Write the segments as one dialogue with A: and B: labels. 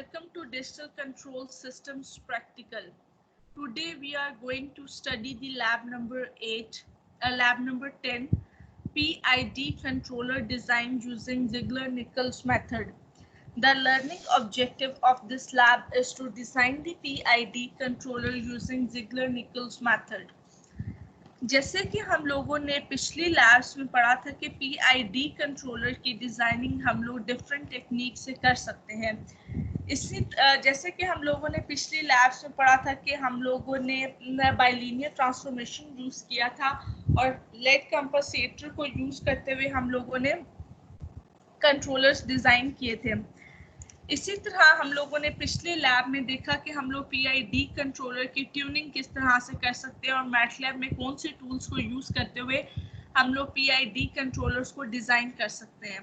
A: welcome to Digital Control Systems Practical. Today we are going to study the lab number 10, PID controller design using Ziegler-Nichols method. The learning objective of this lab is to design the PID controller using Ziegler-Nichols method. जैसे कि हम लोगों ने पिछली labs में पढ़ा था कि PID कंट्रोलर की डिजाइनिंग हम लोग डिफरेंट टेक्निक से कर सकते हैं। इसी जैसे कि हम लोगों ने पिछली लैब्स में पढ़ा था कि हम लोगों ने बाइलिनियर ट्रांसफॉर्मेशन यूज किया था और लेड कंपनसेटर को यूज करते हुए हम लोगों ने कंट्रोलर्स डिजाइन किए थे। इसी तरह हम लोगों ने पिछले लैब में देखा कि हम लोग PID कंट्रोलर की ट्यूनिंग किस तरह से कर सकते हैं और मैटलैब में कौन से टूल्स को यूज करते हुए हम लोग PID कंट्रोलर्स को डिजाइन कर सकते हैं।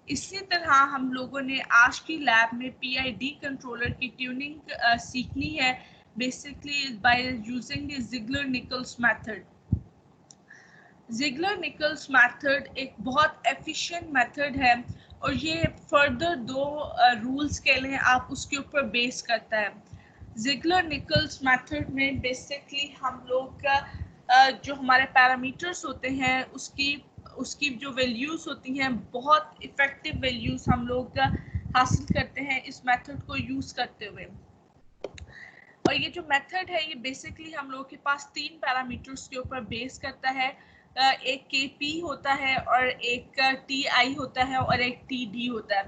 A: इसी तरह हम लोगों ने आज की लैब में PID कंट्रोलर की ट्यूनिंग सीखनी है basically bye using the Ziegler-Nichols method. Ziegler-Nichols method एक बहुत एफिशिएंट मेथड है और ये फर्दर दो रूल्स के लिए आप उसके ऊपर बेस करता है। Ziegler-Nichols मेथड में बेसिकली हम लोग का जो हमारे पैरामीटर्स होते हैं उसकी जो वैल्यूज होती हैं बहुत इफेक्टिव वैल्यूज हम लोग हासिल करते हैं इस मेथड को यूज करते हुए। और ये जो मेथड है ये बेसिकली हम लोग के पास तीन पैरामीटर्स के ऊपर बेस करता है। एक KP होता है और एक TI होता है और एक TD होता है।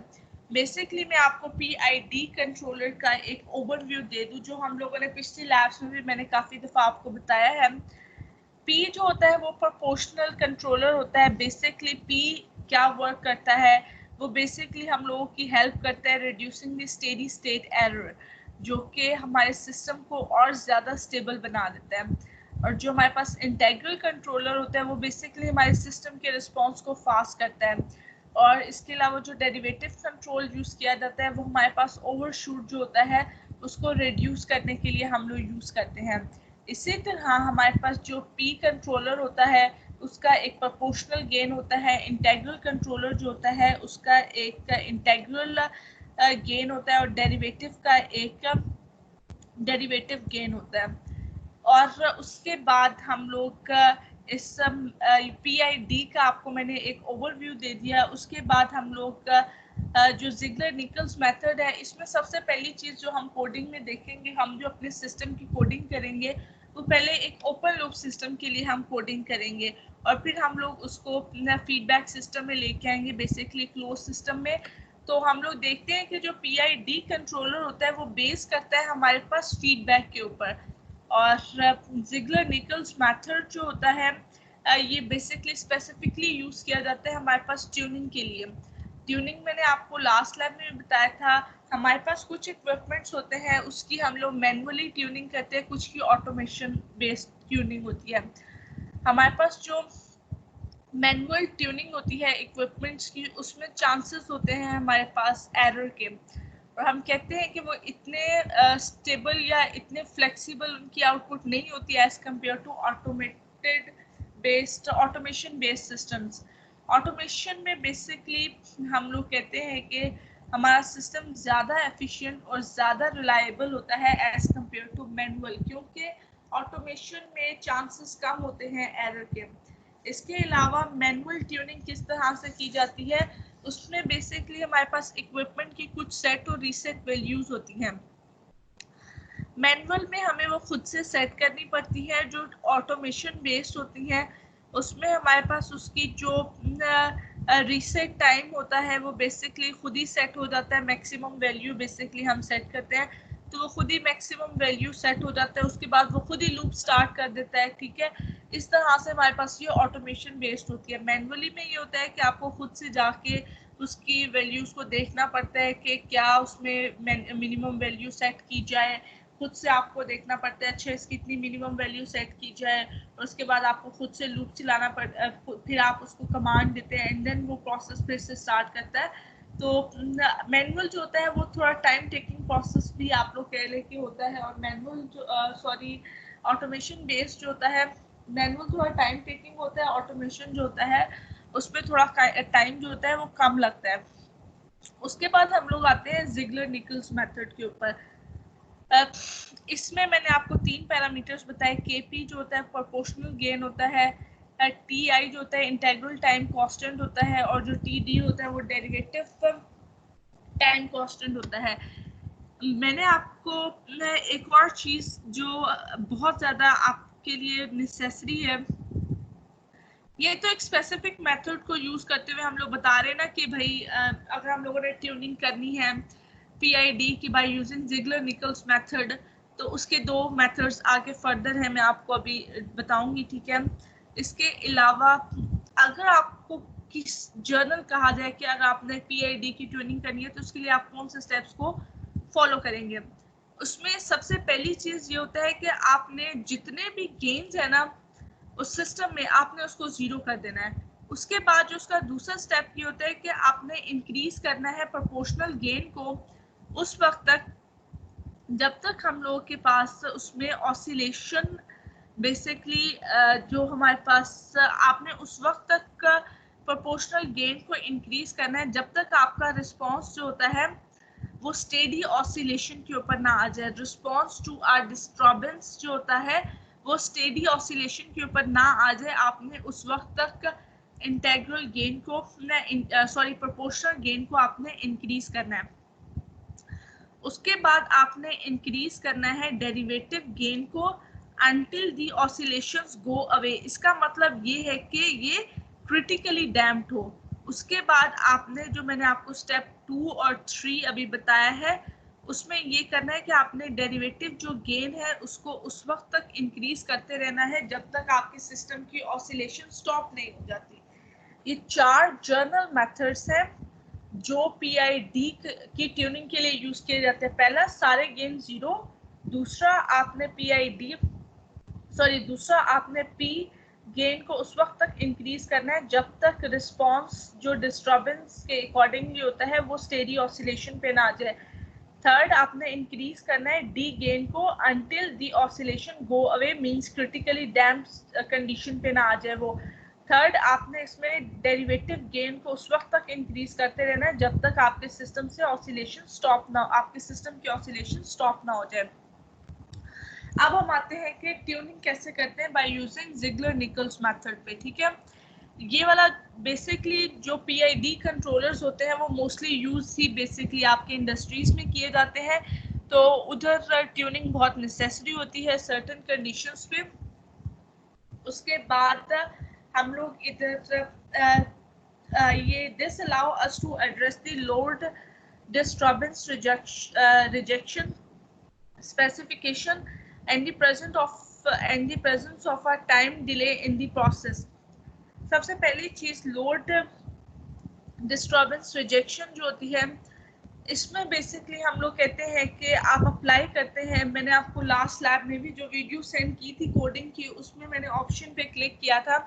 A: बेसिकली मैं आपको PID कंट्रोलर का एक ओवरव्यू दे दूं जो हम लोगों ने पिछली लैब्स में भी मैंने काफ़ी दफ़ा आपको बताया है। P जो होता है वो प्रोपोर्शनल कंट्रोलर होता है। बेसिकली P क्या वर्क करता है वो बेसिकली हम लोगों की हेल्प करता है reducing the steady state error जो कि हमारे सिस्टम को और ज़्यादा स्टेबल बना देता है। और जो हमारे पास इंटीग्रल कंट्रोलर होता है वो बेसिकली हमारे सिस्टम के रिस्पॉन्स को फास्ट करता है। और इसके अलावा जो डेरिवेटिव कंट्रोल यूज़ किया जाता है वो हमारे पास ओवरशूट जो होता है उसको रिड्यूस करने के लिए हम लोग यूज़ करते हैं। इसी तरह हमारे पास जो P कंट्रोलर होता है उसका एक प्रोपोर्शनल गेन होता है। इंटीग्रल कंट्रोलर जो होता है उसका एक इंटीग्रल गेन होता है और डेरिवेटिव का एक डेरिवेटिव गेन होता है। और उसके बाद हम लोग इस PID का आपको मैंने एक ओवरव्यू दे दिया। उसके बाद हम लोग जो Ziegler-Nichols मेथड है इसमें सबसे पहली चीज़ जो हम कोडिंग में देखेंगे, हम जो अपने सिस्टम की कोडिंग करेंगे वो पहले एक ओपन लूप सिस्टम के लिए हम कोडिंग करेंगे और फिर हम लोग उसको फीडबैक सिस्टम में लेके आएंगे बेसिकली क्लोज सिस्टम में। तो हम लोग देखते हैं कि जो PID कंट्रोलर होता है वो बेस करता है हमारे पास फीडबैक के ऊपर। और Ziegler-Nichols मेथड जो होता है ये बेसिकली स्पेसिफिकली यूज़ किया जाता है हमारे पास ट्यूनिंग के लिए। ट्यूनिंग मैंने आपको लास्ट लैब में बताया था। हमारे पास कुछ इक्विपमेंट्स होते हैं उसकी हम लोग मैनुअली ट्यूनिंग करते हैं, कुछ की ऑटोमेशन बेस्ड ट्यूनिंग होती है। हमारे पास जो मैनुअल ट्यूनिंग होती है इक्विपमेंट्स की उसमें चांसेस होते हैं हमारे पास एरर के और हम कहते हैं कि वो इतने स्टेबल या इतने फ्लेक्सिबल उनकी आउटपुट नहीं होती है as compare to automation based systems. Automation में बेसिकली हम लोग कहते हैं कि हमारा सिस्टम ज़्यादा एफिशिएंट और ज़्यादा रिलायबल होता है एज कम्पेयर टू मैनुअल, क्योंकि ऑटोमेशन में चांसेस कम होते हैं एरर के। इसके अलावा मैनुअल ट्यूनिंग किस तरह से की जाती है उसमें बेसिकली हमारे पास इक्विपमेंट की कुछ सेट और रीसेट वैल्यूज होती हैं। मैनुअल में हमें वो खुद से सेट करनी पड़ती है। जो ऑटोमेशन बेस्ड होती हैं उसमें हमारे पास उसकी जो रीसेट टाइम होता है वो बेसिकली खुद ही सेट हो जाता है। मैक्सिमम वैल्यू बेसिकली हम सेट करते हैं तो वो खुद ही मैक्सिमम वैल्यू सेट हो जाता है, उसके बाद वो खुद ही लूप स्टार्ट कर देता है। ठीक है, इस तरह से हमारे पास ये ऑटोमेशन बेस्ड होती है। मैनुअली में ये होता है कि आपको खुद से जाके उसकी वैल्यूज़ को देखना पड़ता है कि क्या उसमें मिनिमम वैल्यू सेट की जाए, खुद से आपको देखना पड़ता है अच्छा इसकी इतनी मिनिमम वैल्यू सेट की जाए और उसके बाद आपको खुद से लूप चलाना पड़ता है, फिर आप उसको कमांड देते हैं एंड देन वो प्रोसेस फिर से स्टार्ट करता है। तो मैनुअल जो होता है वो थोड़ा टाइम टेकिंग प्रोसेस भी आप लोग कह ले कि होता है और मैनुअल जो ऑटोमेशन बेस्ड जो होता है मैनुअल थोड़ा टाइम टेकिंग होता है, ऑटोमेशन जो होता है उसमें थोड़ा टाइम जो होता है वो कम लगता है। उसके बाद हम लोग आते हैं जिगलर निकल्स मेथड के ऊपर। इसमें मैंने आपको 3 पैरामीटर्स बताए। केपी जो होता है प्रोपोर्शनल गेन होता है, टीआई जो होता है इंटीग्रल टाइम कांस्टेंट होता है, और जो टीडी होता है वो डेरिवेटिव टाइम कांस्टेंट होता है। मैंने आपको एक और चीज़ जो बहुत ज़्यादा आपके लिए नेसेसरी है, ये तो एक स्पेसिफिक मेथड को यूज करते हुए हम लोग बता रहे हैं ना कि भाई अगर हम लोगों ने ट्यूनिंग करनी है पीआईडी की by using Ziegler Nichols method, तो उसके 2 मेथड्स आगे फर्दर है, मैं आपको अभी बताऊंगी, ठीक है। इसके अलावा अगर आपको किस जर्नल कहा जाए कि अगर आपने पीआईडी की ट्यूनिंग करनी है तो उसके लिए आप कौन से स्टेप्स को फॉलो करेंगे, उसमें सबसे पहली चीज ये होता है कि आपने जितने भी गेन्स है ना उस सिस्टम में आपने उसको 0 कर देना है। उसके बाद जो उसका दूसरा स्टेप ये होता है कि आपने इंक्रीज करना है प्रोपोर्शनल गेन को उस वक्त तक जब तक हम लोगों के पास उसमें ऑसिलेशन बेसिकली जो हमारे पास आपने उस वक्त तक प्रोपोर्शनल गेन को इंक्रीज करना है जब तक आपका रिस्पॉन्स जो होता है वो स्टेडी ऑसिलेशन के ऊपर ना आ जाए। रिस्पॉन्स टू आर डिस्टर्बेंस जो होता है वो स्टेडी ऑसिलेशन के ऊपर ना आ जाए। आपने उस वक्त तक इंटीग्रल गेन को प्रोपोर्शनल गेन को आपने इंक्रीज करना है। उसके बाद आपने इंक्रीज करना है डेरिवेटिव गेन को अंटिल दी ऑसिलेशंस गो अवे। इसका मतलब ये है कि ये क्रिटिकली डैम्प्ड हो। उसके बाद आपने जो मैंने आपको स्टेप 2 और 3 अभी बताया है उसमें ये करना है कि आपने डेरिवेटिव जो गेन है उसको उस वक्त तक इंक्रीज करते रहना है जब तक आपके सिस्टम की ऑसिलेशन स्टॉप नहीं हो जाती। ये 4 जर्नल मेथड्स हैं जो पीआईडी की ट्यूनिंग के लिए यूज किए जाते हैं। पहला, सारे गेन 0। दूसरा आपने पी गेन को उस वक्त तक इंक्रीज करना है जब तक रिस्पांस जो डिस्टर्बेंस के अकॉर्डिंगली होता है वो स्टेडी ऑसिलेशन पे ना आ जाए। थर्ड, आपने इंक्रीज करना है डी गेन को अंटिल दी oscillation go away, means critically damped condition पे ना आ जाए वो। थर्ड, आपने इसमें डेरिवेटिव गेन को उस वक्त तक इंक्रीज करते रहना है जब तक आपके सिस्टम से ऑसिलेशन स्टॉप ना आपके सिस्टम की ऑसिलेशन स्टॉप ना हो जाए। अब हम आते हैं कि ट्यूनिंग कैसे करते हैं by using Ziegler Nichols method पे, ठीक है। ये वाला बेसिकली जो पीआईडी कंट्रोलर्स होते हैं वो मोस्टली यूज ही बेसिकली आपके इंडस्ट्रीज में किए जाते हैं, तो उधर ट्यूनिंग बहुत नेसेसरी होती है सर्टेन कंडीशंस पे। उसके बाद हम लोग इधर ये this allow us to address the load disturbance rejection specification and the presence of a time delay in the process। सबसे पहली चीज लोड डिस्टर्बेंस रिजेक्शन जो होती है, इसमें बेसिकली हम लोग कहते हैं कि आप अप्लाई करते हैं। मैंने आपको लास्ट लैब में भी जो वीडियो सेंड की थी कोडिंग की, उसमें मैंने ऑप्शन पे क्लिक किया था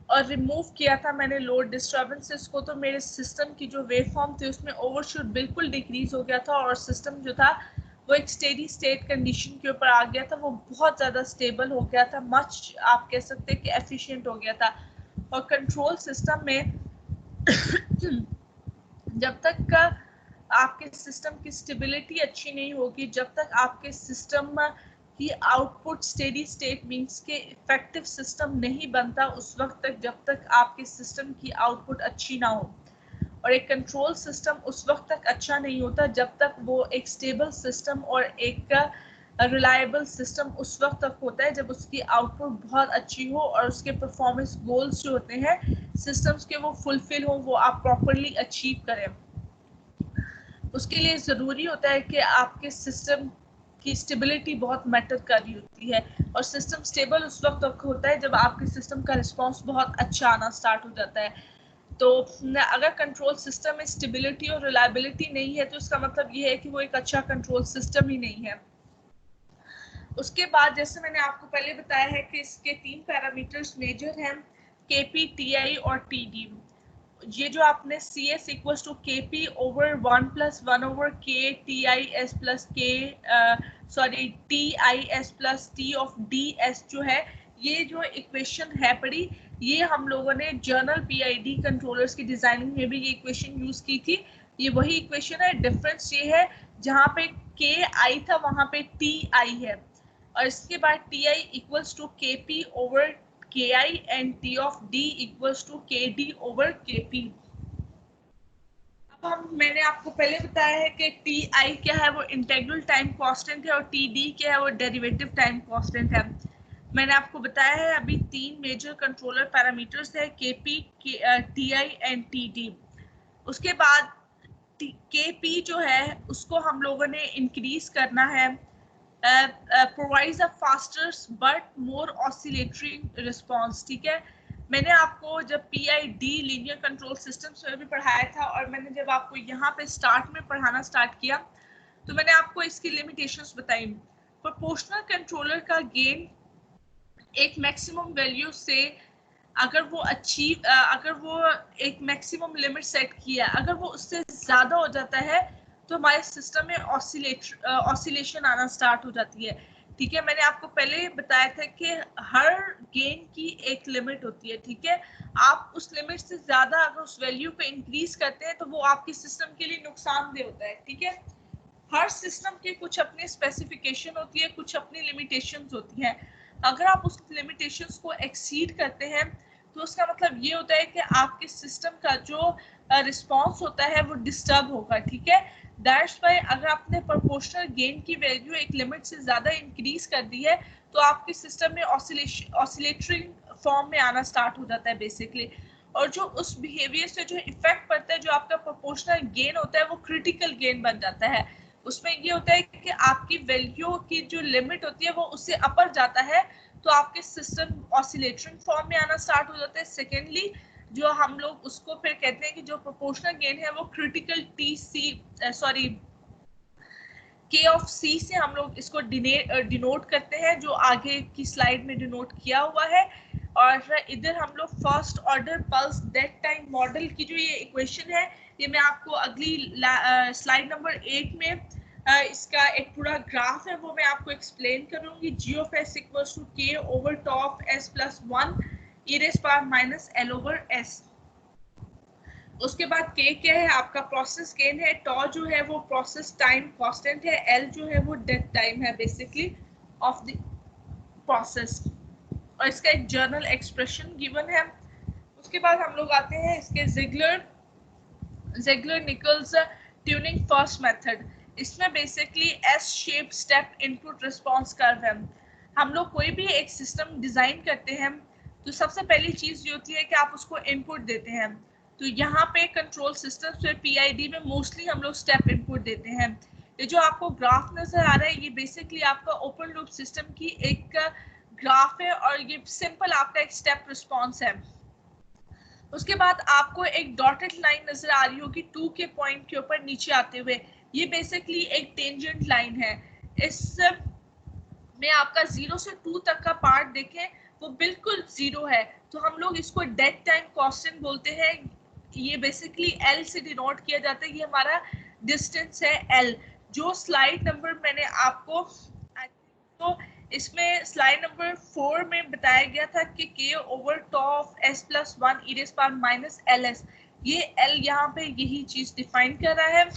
A: और रिमूव किया था मैंने लोड डिस्टर्बेंसेस को, तो मेरे सिस्टम की जो वेव फॉर्म थी उसमें ओवरशूट बिल्कुल डिक्रीज हो गया था और सिस्टम जो था वो एक स्टेडी स्टेट कंडीशन के ऊपर आ गया था। वो बहुत ज़्यादा स्टेबल हो गया था, मच आप कह सकते हैं कि एफिशिएंट हो गया था। और कंट्रोल सिस्टम में जब तक का आपके सिस्टम की स्टेबिलिटी अच्छी नहीं होगी, जब तक आपके सिस्टम की आउटपुट स्टेडी स्टेट मींस के इफेक्टिव सिस्टम नहीं बनता उस वक्त तक जब तक आपके सिस्टम की आउटपुट अच्छी ना हो। और एक कंट्रोल सिस्टम उस वक्त तक अच्छा नहीं होता जब तक वो एक स्टेबल सिस्टम और एक रिलायबल सिस्टम उस वक्त तक होता है जब उसकी आउटपुट बहुत अच्छी हो और उसके परफॉर्मेंस गोल्स जो होते हैं सिस्टम्स के वो फुलफिल हो, वो आप प्रॉपरली अचीव करें। उसके लिए ज़रूरी होता है कि आपके सिस्टम की स्टेबिलिटी बहुत मैटर कर रही होती है, और सिस्टम स्टेबल उस वक्त तक होता है जब आपके सिस्टम का रिस्पांस बहुत अच्छा आना स्टार्ट हो जाता है। तो अगर कंट्रोल सिस्टम में स्टेबिलिटी और रिलायबिलिटी नहीं है तो इसका मतलब ये है कि वो एक अच्छा कंट्रोल सिस्टम ही नहीं है। उसके बाद जैसे मैंने आपको पहले बताया है कि इसके 3 पैरामीटर्स मेजर हैं, केपी, टीआई और टीडी। ये जो आपने C S equal to K P over 1+1 over के टी आई एस प्लस के T I S plus T of D S जो है, ये जो इक्वेशन है बड़ी ये हम लोगों ने जर्नल पीआईडी कंट्रोलर्स की डिजाइनिंग में भी ये इक्वेशन यूज की थी। ये वही इक्वेशन है, डिफरेंस ये है जहाँ पे के आई था वहां पे टी आई है, और इसके बाद T I equals to K P over K I and T of D equals to K D over K P. अब मैंने आपको पहले बताया है कि टी आई क्या है, वो इंटीग्रल टाइम कांस्टेंट है, और टी डी क्या है, वो डेरिवेटिव टाइम कांस्टेंट है। मैंने आपको बताया है अभी 3 मेजर कंट्रोलर पैरामीटर्स है, के P, T I and T D. उसके बाद के पी जो है उसको हम लोगों ने इंक्रीज करना है, provides a faster but more oscillatory response. ठीक है, मैंने आपको जब PID लीनियर कंट्रोल सिस्टम्स में भी पढ़ाया था, और मैंने जब आपको यहाँ पे स्टार्ट में पढ़ाना स्टार्ट किया तो मैंने आपको इसकी लिमिटेशंस बताई। प्रोपोर्शनल कंट्रोलर का गेन एक मैक्सिमम वैल्यू से अगर वो एक मैक्सिमम लिमिट सेट किया, अगर वो उससे ज्यादा हो जाता है तो हमारे सिस्टम में ऑसिलेशन आना स्टार्ट हो जाती है। ठीक है, मैंने आपको पहले बताया था कि हर गेन की एक लिमिट होती है। ठीक है, आप उस लिमिट से ज्यादा अगर उस वैल्यू को इंक्रीज करते हैं तो वो आपके सिस्टम के लिए नुकसानदेह होता है। ठीक है, हर सिस्टम के कुछ अपनी स्पेसिफिकेशन होती है, कुछ अपनी लिमिटेशंस होती हैं। अगर आप उस लिमिटेशंस को एक्सीड करते हैं तो उसका मतलब ये होता है कि आपके सिस्टम का जो रिस्पांस होता है वो डिस्टर्ब होगा। ठीक है, दैट्स व्हाई अगर आपने प्रोपोर्शनल गेन की वैल्यू एक लिमिट से ज़्यादा इंक्रीज कर दी है तो आपके सिस्टम में ऑसिलेटरी फॉर्म में आना स्टार्ट हो जाता है बेसिकली, और जो उस बिहेवियर से जो इफेक्ट पड़ता है, जो आपका प्रोपोर्शनल गेन होता है वो क्रिटिकल गेन बन जाता है। उसमें ये होता है कि आपकी वैल्यू की जो लिमिट होती है वो उससे अपर जाता है तो आपके सिस्टम ऑसिलेटरी फॉर्म में आना स्टार्ट हो जाता है। सेकेंडली, जो हम लोग उसको फिर कहते हैं कि जो प्रोपोर्शनल गेन है वो क्रिटिकल के ऑफ सी से हम लोग इसको डिनोट करते हैं, जो आगे की स्लाइड में डिनोट किया हुआ है। और इधर हम लोग first order pulse dead time model की जो ये इक्वेशन है, ये मैं आपको अगली स्लाइड नंबर 8 में इसका एक पूरा ग्राफ है वो मैं आपको एक्सप्लेन करूंगी। जी ऑफ एस इक्वल्स टू के over top S plus 1 E raise power minus L over S. उसके बाद के क्या है, आपका प्रोसेस गेन है, टॉ जो है वो प्रोसेस टाइम कांस्टेंट है, एल जो है वो डेड टाइम है बेसिकली ऑफ द प्रोसेस, और इसका एक जर्नल एक्सप्रेशन गिवन है। उसके बाद हम लोग आते हैं इसके Ziegler Nichols tuning first method. इसमें basically S shape step input response curve है। हम लोग कोई भी एक सिस्टम डिजाइन करते हैं तो सबसे पहली चीज ये होती है कि आप उसको इनपुट देते हैं। तो यहाँ पे कंट्रोल सिस्टम पे PID में मोस्टली हम लोग स्टेप इनपुट देते हैं। ये जो आपको ग्राफ नजर आ रहा है ये बेसिकली आपका ओपन लूप सिस्टम की एक ग्राफ है, और ये सिंपल आपका एक स्टेप रिस्पॉन्स है। उसके बाद आपको एक डॉटेड लाइन नजर आ रही होगी 2 के पॉइंट के ऊपर नीचे आते हुए, ये बेसिकली एक टेंजेंट लाइन है। इस में आपका 0 से 2 तक का पार्ट देखें वो बिल्कुल 0 है, तो हम लोग इसको डेड टाइम कांस्टेंट बोलते हैं। ये बेसिकली L से डिनोट किया जाता है, ये हमारा डिस्टेंस है L, जो स्लाइड नंबर मैंने आपको तो इसमें स्लाइड नंबर 4 में बताया गया था कि K over tau of S plus 1 E raise power minus LS, ये L यहाँ पे यही चीज डिफाइन कर रहा है।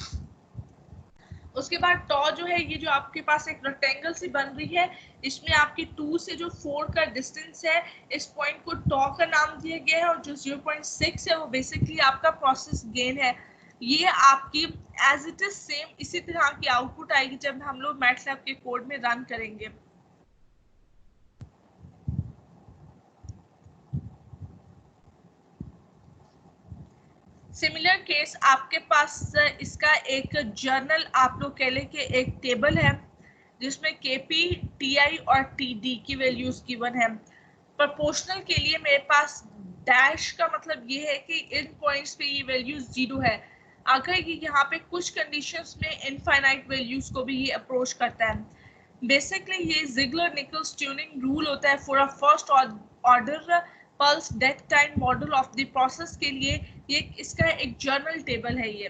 A: उसके बाद टॉ जो है ये जो आपके पास एक रेक्टेंगल सी बन रही है, इसमें आपकी 2 से जो 4 का डिस्टेंस है इस पॉइंट को टॉ का नाम दिया गया है, और जो 0.6 है वो बेसिकली आपका प्रोसेस गेन है। ये आपकी एज इट इज सेम इसी तरह की आउटपुट आएगी जब हम लोग मैटलैब के कोड में रन करेंगे। सिमिलर केस आपके पास इसका एक जर्नल आप लोग कह लें कि एक टेबल है जिसमें KP, TI और TD की वैल्यूज गिवन है। प्रोपोर्शनल के लिए मेरे पास डैश का मतलब ये है कि इन पॉइंट्स पे ये वैल्यूज 0 है। अगर ये यहाँ पे कुछ कंडीशंस में इनफाइनाइट वैल्यूज को भी ये अप्रोच करता है। बेसिकली ये ज़िग्लर निकल्स ट्यूनिंग रूल होता है for a first order pulse dead time model of the process के लिए। ये इसका एक जर्नल टेबल है ये,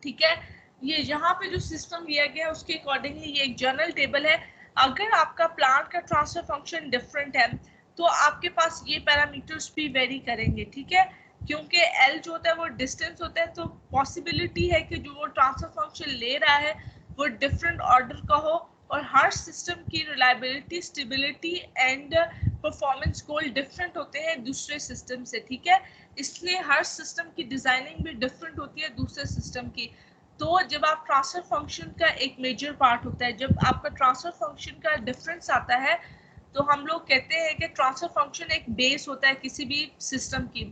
A: ठीक है। ये यहाँ पे जो सिस्टम दिया गया है उसके अकॉर्डिंगली ये एक जर्नल टेबल है। अगर आपका प्लांट का ट्रांसफर फंक्शन डिफरेंट है तो आपके पास ये पैरामीटर्स भी वेरी करेंगे, ठीक है, क्योंकि एल जो होता है वो डिस्टेंस होता है, तो पॉसिबिलिटी है कि जो वो ट्रांसफर फंक्शन ले रहा है वो डिफरेंट ऑर्डर का हो, और हर सिस्टम की reliability, stability and performance goal different होते हैं दूसरे सिस्टम से, ठीक है, इसलिए हर सिस्टम की डिजाइनिंग भी डिफरेंट होती है दूसरे सिस्टम की। तो जब आप ट्रांसफर फंक्शन का एक मेजर पार्ट होता है, जब आपका ट्रांसफर फंक्शन का डिफरेंस आता है, तो हम लोग कहते हैं कि ट्रांसफर फंक्शन एक बेस होता है किसी भी सिस्टम की।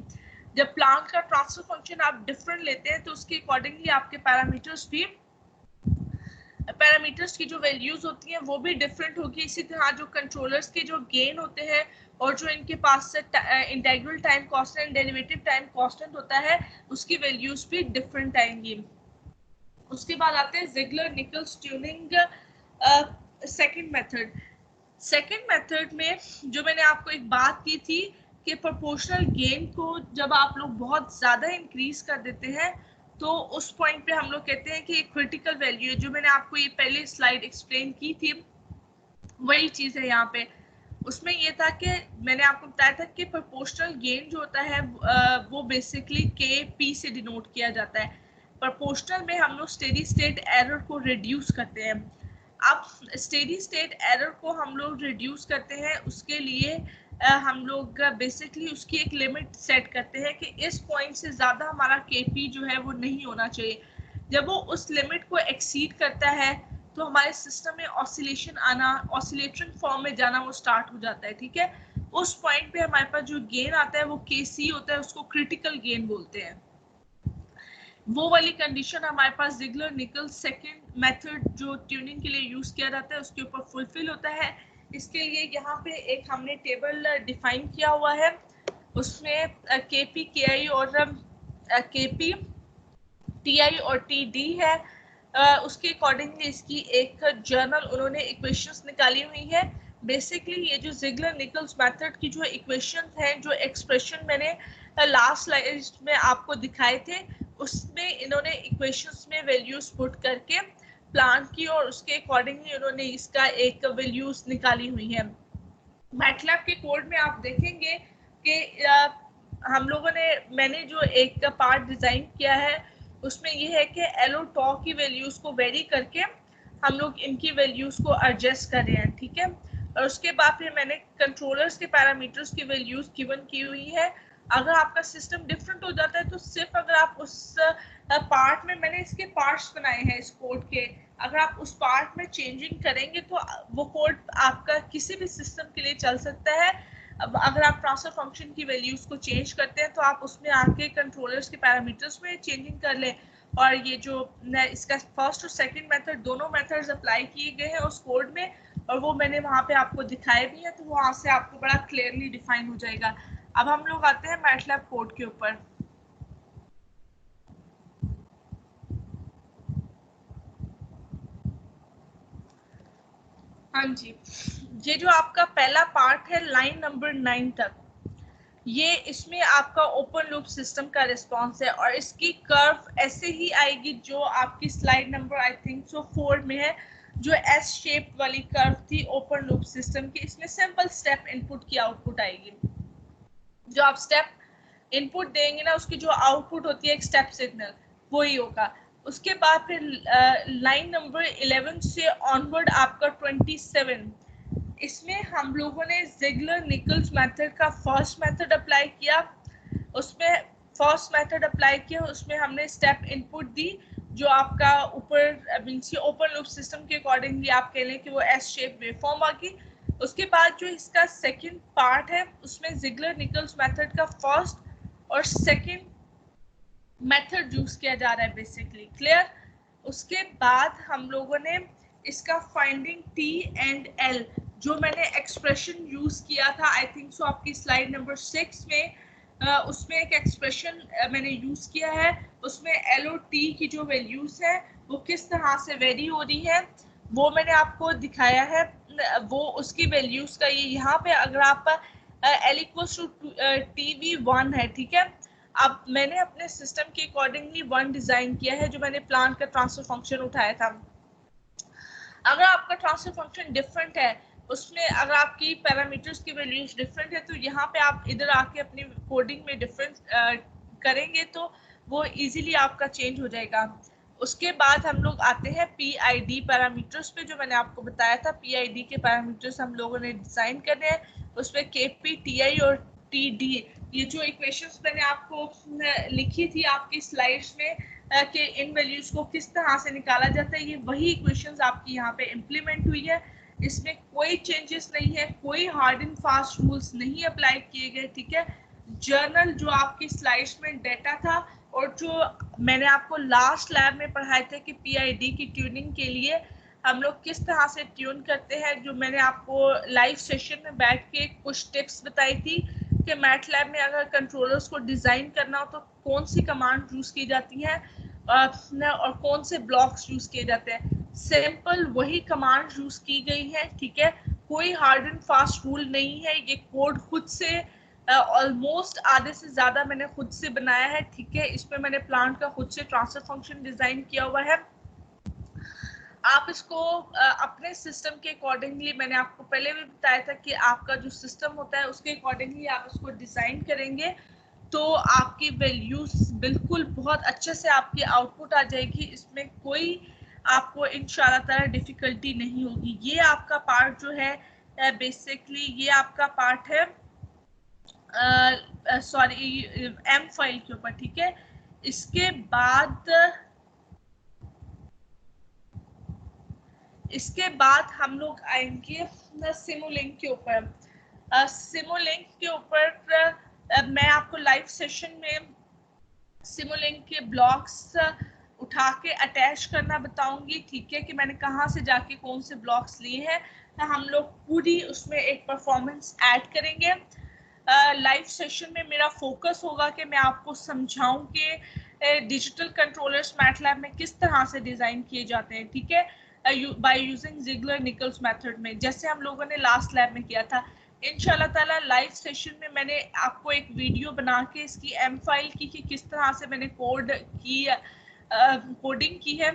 A: जब प्लांट का ट्रांसफर फंक्शन आप डिफरेंट लेते हैं तो उसके अकॉर्डिंगली आपके पैरामीटर्स की जो वैल्यूज होती हैं वो भी डिफरेंट होगी। इसी तरह जो कंट्रोलर्स के जो गेन होते हैं और जो इनके पास से integral time constant, derivative time constant होता है, उसकी वैल्यूज भी डिफरेंट आएंगी। उसके बाद आते हैं Ziegler Nichols tuning second method में जो मैंने आपको एक बात की थी कि प्रोपोर्शनल गेन को जब आप लोग बहुत ज़्यादा इंक्रीज कर देते हैं तो उस पॉइंट पे हम लोग कहते हैं कि क्रिटिकल वैल्यू, जो मैंने आपको ये पहले स्लाइड एक्सप्लेन की थी वही चीज़ है यहाँ पे। उसमें ये था कि मैंने आपको बताया था कि प्रोपोर्शनल गेन जो होता है वो बेसिकली के पी से डिनोट किया जाता है। प्रोपोर्शनल में हम लोग स्टेडी स्टेट एरर को रिड्यूस करते हैं। अब स्टेडी स्टेट एरर को हम लोग रिड्यूस करते हैं, उसके लिए हम लोग बेसिकली उसकी एक लिमिट सेट करते हैं कि इस पॉइंट से ज़्यादा हमारा केपी जो है वो नहीं होना चाहिए। जब वो उस लिमिट को एक्सीड करता है तो हमारे सिस्टम में ऑसिलेशन आना, ऑसिलेटरी फॉर्म में जाना वो स्टार्ट हो जाता है, ठीक है। उस पॉइंट पे हमारे पास जो गेन आता है वो केसी होता है, उसको क्रिटिकल गेन बोलते हैं। वो वाली कंडीशन हमारे पास जिगलर निकल्स सेकंड मेथड जो ट्यूनिंग के लिए यूज किया जाता है उसके ऊपर फुलफिल होता है। इसके लिए यहाँ पे एक हमने टेबल डिफाइन किया हुआ है, उसमें केपी, केआई और केपी, टीआई और टीडी है। उसके अकॉर्डिंगली इसकी एक जर्नल उन्होंने इक्वेशंस निकाली हुई है। बेसिकली ये जो जिगलर निकल्स मेथड की जो इक्वेशन हैं, जो एक्सप्रेशन मैंने लास्ट स्लाइड में आपको दिखाए थे, उसमें इन्होंने इक्वेशंस में वैल्यूज पुट करके प्लांट की और उसके अकॉर्डिंगली उन्होंने इसका एक वैल्यूज निकाली हुई है। मैटलैब के कोड में आप देखेंगे कि मैंने जो एक पार्ट डिजाइन किया है उसमें ये है कि एलो टॉ की वैल्यूज को वेरी करके हम लोग इनकी वैल्यूज को एडजस्ट कर रहे हैं, ठीक है। और उसके बाद फिर मैंने कंट्रोलर्स के पैरामीटर्स की वैल्यूज गिवन की हुई है। अगर आपका सिस्टम डिफरेंट हो जाता है तो सिर्फ अगर आप उस पार्ट में, मैंने इसके पार्ट्स बनाए हैं इस कोड के, अगर आप उस पार्ट में चेंजिंग करेंगे तो वो कोड आपका किसी भी सिस्टम के लिए चल सकता है। अब अगर आप ट्रांसफर फंक्शन की वैल्यूज को चेंज करते हैं तो आप उसमें आके कंट्रोलर्स के पैरामीटर्स में चेंजिंग कर लें। और ये जो इसका फर्स्ट और सेकंड मेथड, दोनों मेथड्स अप्लाई किए गए हैं उस कोड में, और वो मैंने वहाँ पे आपको दिखाए भी हैं, तो वहाँ से आपको बड़ा क्लियरली डिफाइन हो जाएगा। अब हम लोग आते हैं मैटलैब कोड के ऊपर। हाँ जी, ये जो आपका पहला पार्ट है लाइन नंबर 9 तक, ये इसमें आपका ओपन लूप सिस्टम का रिस्पांस है और इसकी कर्व ऐसे ही आएगी जो आपकी स्लाइड नंबर आई थिंक सो 4 में है, जो एस शेप वाली कर्व थी ओपन लूप सिस्टम की। इसमें सिंपल स्टेप इनपुट की आउटपुट आएगी। जो आप स्टेप इनपुट देंगे ना, उसकी जो आउटपुट होती है एक स्टेप सिग्नल, वही होगा। उसके बाद फिर लाइन नंबर 11 से ऑनवर्ड आपका 27, इसमें हम लोगों ने जिगलर निकल्स मेथड का फर्स्ट मेथड अप्लाई किया। उसमें हमने स्टेप इनपुट दी जो आपका ऊपर मींस ओपन लूप सिस्टम के अकॉर्डिंगली आप कह लें कि वो एस शेप वेवफॉर्म आ गई। उसके बाद जो इसका सेकंड पार्ट है उसमें जिगलर निकल्स मेथड का फर्स्ट और सेकंड मेथड यूज किया जा रहा है बेसिकली, क्लियर। उसके बाद हम लोगों ने इसका फाइंडिंग टी एंड एल, जो मैंने एक्सप्रेशन यूज किया था आई थिंक सो आपकी स्लाइड नंबर 6 में, उसमें एक एक्सप्रेशन मैंने यूज किया है। उसमें एल और टी की जो वैल्यूज है वो किस तरह से वेरी हो रही है वो मैंने आपको दिखाया है। वो उसकी वैल्यूज का ये यहाँ पे अगर आप एल इक्वल्स टू TV1 है, ठीक है। अब मैंने अपने सिस्टम के अकॉर्डिंगली 1 डिजाइन किया है जो मैंने प्लांट का ट्रांसफर फंक्शन उठाया था। अगर आपका ट्रांसफर फंक्शन डिफरेंट है उसमें अगर आपकी पैरामीटर्स की वैल्यूज डिफरेंट है तो यहाँ पे आप इधर आके अपनी कोडिंग में डिफरेंस करेंगे तो वो इजीली आपका चेंज हो जाएगा। उसके बाद हम लोग आते हैं PID पैरामीटर्स पे, जो मैंने आपको बताया था PID के पैरामीटर्स हम लोगों ने डिजाइन करने हैं। उसमें KP, TI और TD, ये जो इक्वेशंस मैंने आपको लिखी थी आपकी स्लाइड्स में कि इन वैल्यूज को किस तरह से निकाला जाता है, ये वही इक्वेशंस आपकी यहाँ पे इम्प्लीमेंट हुई है। इसमें कोई चेंजेस नहीं है, कोई हार्ड एंड फास्ट रूल्स नहीं अप्लाई किए गए, ठीक है। जर्नल जो आपकी स्लाइड्स में डेटा था और जो मैंने आपको लास्ट लैब में पढ़ाए थे कि PID की ट्यूनिंग के लिए हम लोग किस तरह से ट्यून करते हैं, जो मैंने आपको लाइव सेशन में बैठ के कुछ टिप्स बताई थी कि मैटलैब में अगर कंट्रोलर्स को डिजाइन करना हो तो कौन सी कमांड यूज की जाती है और कौन से ब्लॉक्स यूज किए जाते हैं। सिंपल वही कमांड यूज की गई है, ठीक है। कोई हार्ड एंड फास्ट रूल नहीं है, ये कोड खुद से ऑलमोस्ट आधे से ज्यादा मैंने खुद से बनाया है, ठीक है। इसमें मैंने प्लांट का खुद से ट्रांसफर फंक्शन डिजाइन किया हुआ है। आप इसको अपने सिस्टम के अकॉर्डिंगली, मैंने आपको पहले भी बताया था कि आपका जो सिस्टम होता है उसके अकॉर्डिंगली आप इसको डिजाइन करेंगे तो आपकी वैल्यूज बिल्कुल बहुत अच्छे से आपकी आउटपुट आ जाएगी। इसमें कोई आपको इंशाल्लाह ताला डिफिकल्टी नहीं होगी। ये आपका पार्ट जो है बेसिकली ये आपका पार्ट है सॉरी M फाइल के ऊपर, ठीक है। इसके बाद हम लोग आएंगे सिमुलिंक के ऊपर। सिमुलिंक के ऊपर मैं आपको लाइव सेशन में सिमुलिंक के ब्लॉक्स उठा के अटैच करना बताऊंगी, ठीक है, कि मैंने कहाँ से जाके कौन से ब्लॉक्स लिए हैं। तो हम लोग पूरी उसमें एक परफॉर्मेंस ऐड करेंगे। लाइव सेशन में मेरा फोकस होगा कि मैं आपको समझाऊं कि डिजिटल कंट्रोलर्स मैटलैब में किस तरह से डिजाइन किए जाते हैं, ठीक है, by using Ziegler Nichols method में, जैसे हम लोगों ने लास्ट लैब में किया था। इंशाल्लाह ताला लाइव सेशन में मैंने आपको एक वीडियो बना के इसकी M फाइल की कि किस तरह से मैंने कोडिंग की है,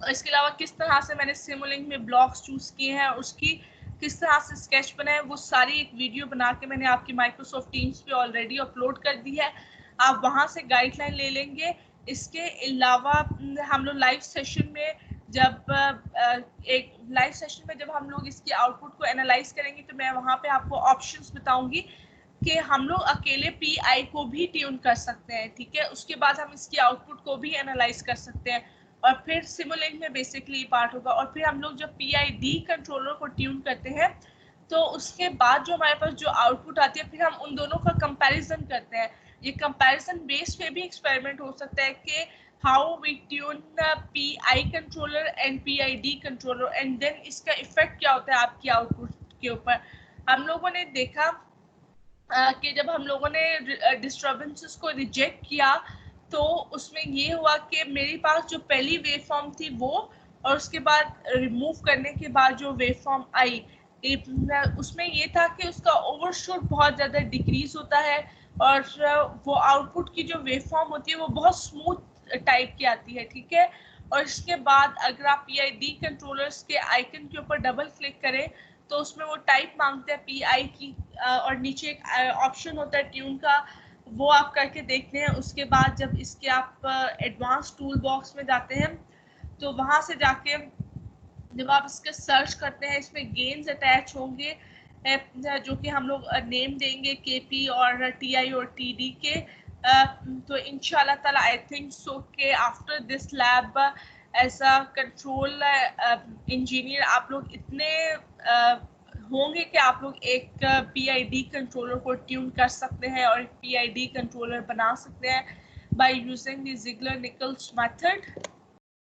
A: और इसके अलावा किस तरह से मैंने सिमुलिंक में ब्लॉक्स चूज किए हैं, उसकी किस तरह से स्केच बनाए, वो सारी एक वीडियो बना के मैंने आपकी माइक्रोसॉफ्ट टीम्स पे ऑलरेडी अपलोड कर दी है। आप वहां से गाइडलाइन ले लेंगे। इसके अलावा हम लोग लाइव सेशन में जब हम लोग इसकी आउटपुट को एनालाइज करेंगे तो मैं वहां पे आपको ऑप्शंस बताऊंगी कि हम लोग अकेले PI को भी ट्यून कर सकते हैं, ठीक है। उसके बाद हम इसकी आउटपुट को भी एनालाइज कर सकते हैं और फिर सिमुलिंक में बेसिकली पार्ट होगा। और फिर हम लोग जब PID कंट्रोलर को ट्यून करते हैं तो उसके बाद जो हमारे पास जो आउटपुट आती है फिर हम उन दोनों का कंपैरिजन करते हैं। ये कंपैरिजन बेस पे भी एक्सपेरिमेंट हो सकता है कि how we tune PI controller and PID controller and then इसका इफेक्ट क्या होता है आपकी आउटपुट के ऊपर। हम लोगों ने देखा कि जब हम लोगों ने डिस्टर्बेंसेस को रिजेक्ट किया तो उसमें ये हुआ कि मेरे पास जो पहली वेव फॉर्म थी वो, और उसके बाद रिमूव करने के बाद जो वेव फॉर्म आई उसमें ये था कि उसका ओवरशूट बहुत ज़्यादा डिक्रीज होता है और वो आउटपुट की जो वेव फॉर्म होती है वो बहुत स्मूथ टाइप की आती है, ठीक है। और इसके बाद अगर आप PID कंट्रोलर्स के आइकन के ऊपर डबल क्लिक करें तो उसमें वो टाइप मांगते हैं PI की और नीचे एक ऑप्शन होता है ट्यून का, वो आप करके देखते हैं। उसके बाद जब इसके आप एडवांस टूल बॉक्स में जाते हैं तो वहां से जाके जब आप इसके सर्च करते हैं इसमें गेन्स अटैच होंगे जो कि हम लोग नेम देंगे KP और TI और TD के। तो इंशाल्लाह ताला आई थिंक सो के after this lab as a control engineer आप लोग इतने होंगे कि आप लोग एक PID कंट्रोलर को ट्यून कर सकते हैं और एक PID कंट्रोलर बना सकते हैं by using the Ziegler Nichols method.